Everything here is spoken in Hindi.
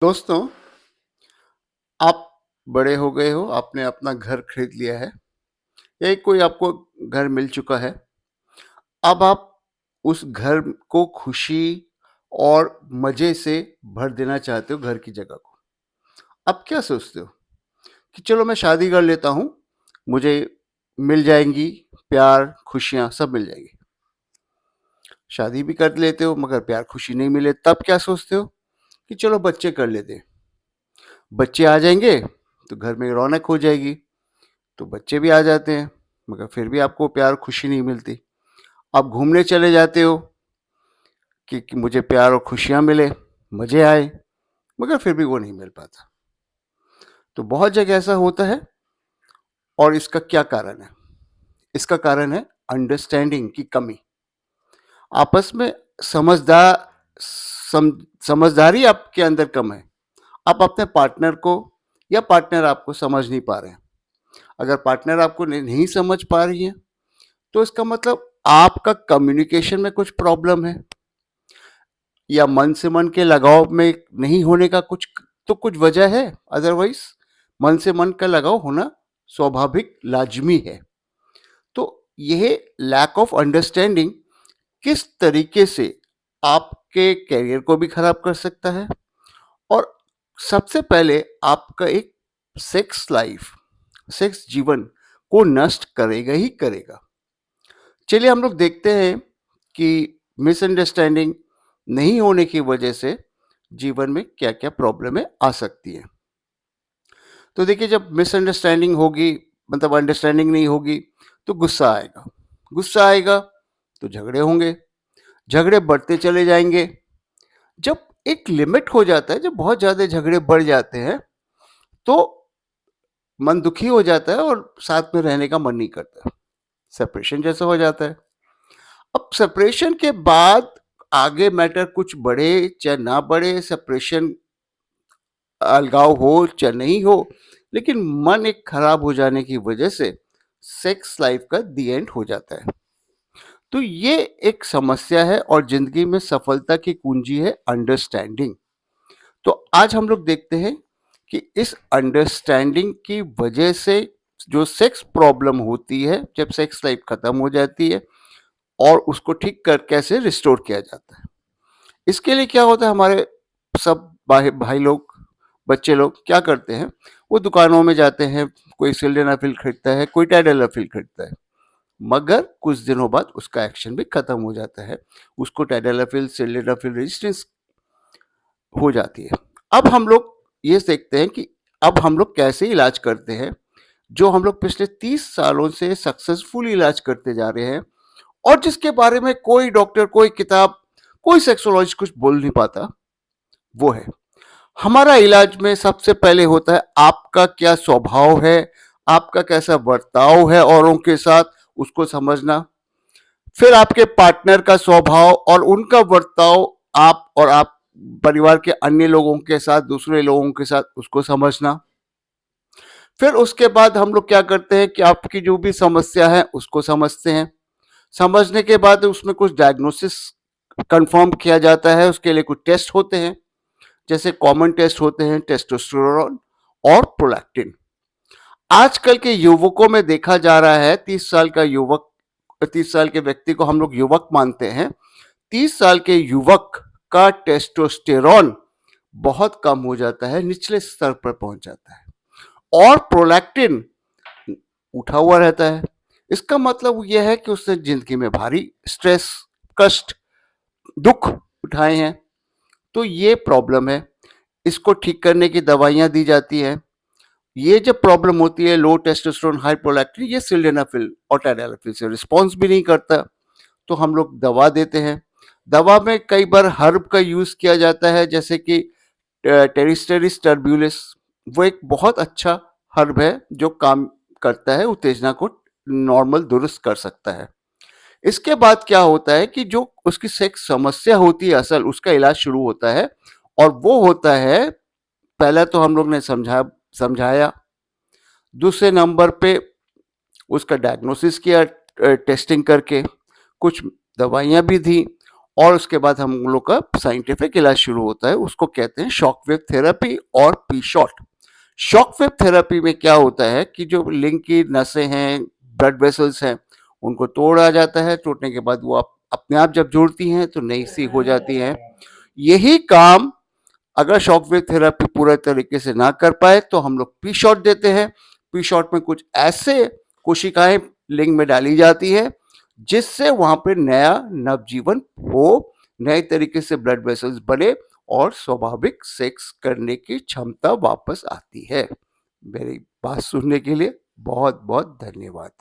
दोस्तों, आप बड़े हो गए हो, आपने अपना घर खरीद लिया है या कोई आपको घर मिल चुका है। अब आप उस घर को खुशी और मज़े से भर देना चाहते हो घर की जगह को। अब क्या सोचते हो कि चलो मैं शादी कर लेता हूँ, मुझे मिल जाएँगी प्यार, खुशियाँ सब मिल जाएगी। शादी भी कर लेते हो मगर प्यार, खुशी नहीं मिले, तब क्या सोचते हो कि चलो बच्चे कर लेते हैं। बच्चे आ जाएँगे तो घर में रौनक हो जाएगी। तो बच्चे भी आ जाते हैं, मगर फिर भी आपको प्यार खुशी नहीं मिलती। आप घूमने चले जाते हो कि मुझे प्यार और खुशियाँ मिले, मज़े आए, मगर फिर भी वो नहीं मिल पाता। तो बहुत जगह ऐसा होता है और इसका क्या कारण है? इसका कारण है अंडरस्टैंडिंग की कमी। आपस में समझदार सम समझदारी आपके अंदर कम है। आप अपने पार्टनर को या पार्टनर आपको समझ नहीं पा रहे हैं। अगर पार्टनर आपको नहीं समझ पा रही है, तो इसका मतलब आपका कम्युनिकेशन में कुछ प्रॉब्लम है या मन से मन के लगाव में नहीं होने का कुछ वजह है। अदरवाइज मन से मन का लगाव होना स्वाभाविक लाजमी है। तो यह लैक ऑफ अंडरस्टैंडिंग किस तरीके से आपके करियर को भी खराब कर सकता है और सबसे पहले आपका एक सेक्स जीवन को नष्ट करेगा ही करेगा। चलिए हम लोग देखते हैं कि मिसअंडरस्टैंडिंग नहीं होने की वजह से जीवन में क्या-क्या प्रॉब्लमें आ सकती हैं। तो देखिए, जब मिसअंडरस्टैंडिंग होगी, मतलब अंडरस्टैंडिंग नहीं होगी, तो गुस्सा आएगा। गुस्सा आएगा तो झगड़े होंगे, झगड़े बढ़ते चले जाएँगे। जब एक लिमिट हो जाता है, जब बहुत ज़्यादा झगड़े बढ़ जाते हैं, तो मन दुखी हो जाता है और साथ में रहने का मन नहीं करता। सेपरेशन जैसा हो जाता है। अब सेपरेशन के बाद आगे मैटर कुछ बढ़े चाहे ना बढ़े, सेपरेशन अलगाव हो चाहे नहीं हो, लेकिन मन एक खराब हो जाने की वजह से सेक्स लाइफ का दी एंड हो जाता है। तो ये एक समस्या है और जिंदगी में सफलता की कुंजी है अंडरस्टैंडिंग। तो आज हम लोग देखते हैं कि इस अंडरस्टैंडिंग की वजह से जो सेक्स प्रॉब्लम होती है, जब सेक्स लाइफ खत्म हो जाती है, और उसको ठीक कर कैसे रिस्टोर किया जाता है। इसके लिए क्या होता है, हमारे सब भाई भाई लोग, बच्चे लोग क्या करते हैं, वो दुकानों में जाते हैं, कोई सिल्डेनाफिल खरीदता है, कोई टैडलाफिल खरीदता है, मगर कुछ दिनों बाद उसका एक्शन भी खत्म हो जाता है। उसको टैडलाफिल, सिल्डेनाफिल रेजिस्टेंस हो जाती है। अब हम लोग ये देखते हैं कि अब हम लोग कैसे इलाज करते हैं, जो हम लोग पिछले 30 सालों से सक्सेसफुल इलाज करते जा रहे हैं और जिसके बारे में कोई डॉक्टर, कोई किताब, कोई सेक्सोलॉजिस्ट कुछ बोल नहीं पाता। वो है, हमारा इलाज में सबसे पहले होता है आपका क्या स्वभाव है, आपका कैसा बर्ताव है औरों के साथ, उसको समझना। फिर आपके पार्टनर का स्वभाव और उनका बर्ताव, आप और आप परिवार के अन्य लोगों के साथ, दूसरे लोगों के साथ, उसको समझना। फिर उसके बाद हम लोग क्या करते हैं कि आपकी जो भी समस्या है उसको समझते हैं। समझने के बाद उसमें कुछ डायग्नोसिस कंफर्म किया जाता है। उसके लिए कुछ टेस्ट होते हैं, जैसे कॉमन टेस्ट होते हैं टेस्टोस्टेरोन और प्रोलैक्टिन। आजकल के युवकों में देखा जा रहा है, 30 साल का युवक, 30 साल के व्यक्ति को हम लोग युवक मानते हैं, 30 साल के युवक का टेस्टोस्टेरोन बहुत कम हो जाता है, निचले स्तर पर पहुंच जाता है, और प्रोलैक्टिन उठा हुआ रहता है। इसका मतलब यह है कि उसने जिंदगी में भारी स्ट्रेस, कष्ट, दुख उठाए हैं। तो ये प्रॉब्लम है, इसको ठीक करने की दवाइयां दी जाती हैं। ये जब प्रॉब्लम होती है लो टेस्टोस्टेरोन हाई प्रोलैक्टिन, ये सिल्डेनाफिल और टैडलाफिल से रिस्पॉन्स भी नहीं करता, तो हम लोग दवा देते हैं। दवा में कई बार हर्ब का यूज किया जाता है, जैसे कि टेरिस्टेरिस टर्ब्यूलिस। वो एक बहुत अच्छा हर्ब है जो काम करता है, उत्तेजना को नॉर्मल दुरुस्त कर सकता है। इसके बाद क्या होता है कि जो उसकी सेक्स समस्या होती है, असल उसका इलाज शुरू होता है, और वो होता है, पहला तो हम लोग ने समझाया, दूसरे नंबर पे उसका डायग्नोसिस किया टेस्टिंग करके, कुछ दवाइयां भी दी, और उसके बाद हम लोग का साइंटिफिक इलाज शुरू होता है, उसको कहते हैं शॉक वेव थेरेपी और पी-शॉट। शॉक वेव थेरेपी में क्या होता है कि जो लिंग की नसें हैं, ब्लड वेसल्स हैं, उनको तोड़ा जाता है, टूटने के बाद वो अपने आप जब जुड़ती हैं तो नई सी हो जाती हैं। यही काम अगर शॉक वेव थेरेपी पूरे तरीके से ना कर पाए तो हम लोग पी शॉट देते हैं। पी शॉट में कुछ ऐसे कोशिकाएं लिंग में डाली जाती है जिससे वहां पे नया नवजीवन हो, नए तरीके से ब्लड वेसल्स बने और स्वाभाविक सेक्स करने की क्षमता वापस आती है। मेरी बात सुनने के लिए बहुत बहुत धन्यवाद।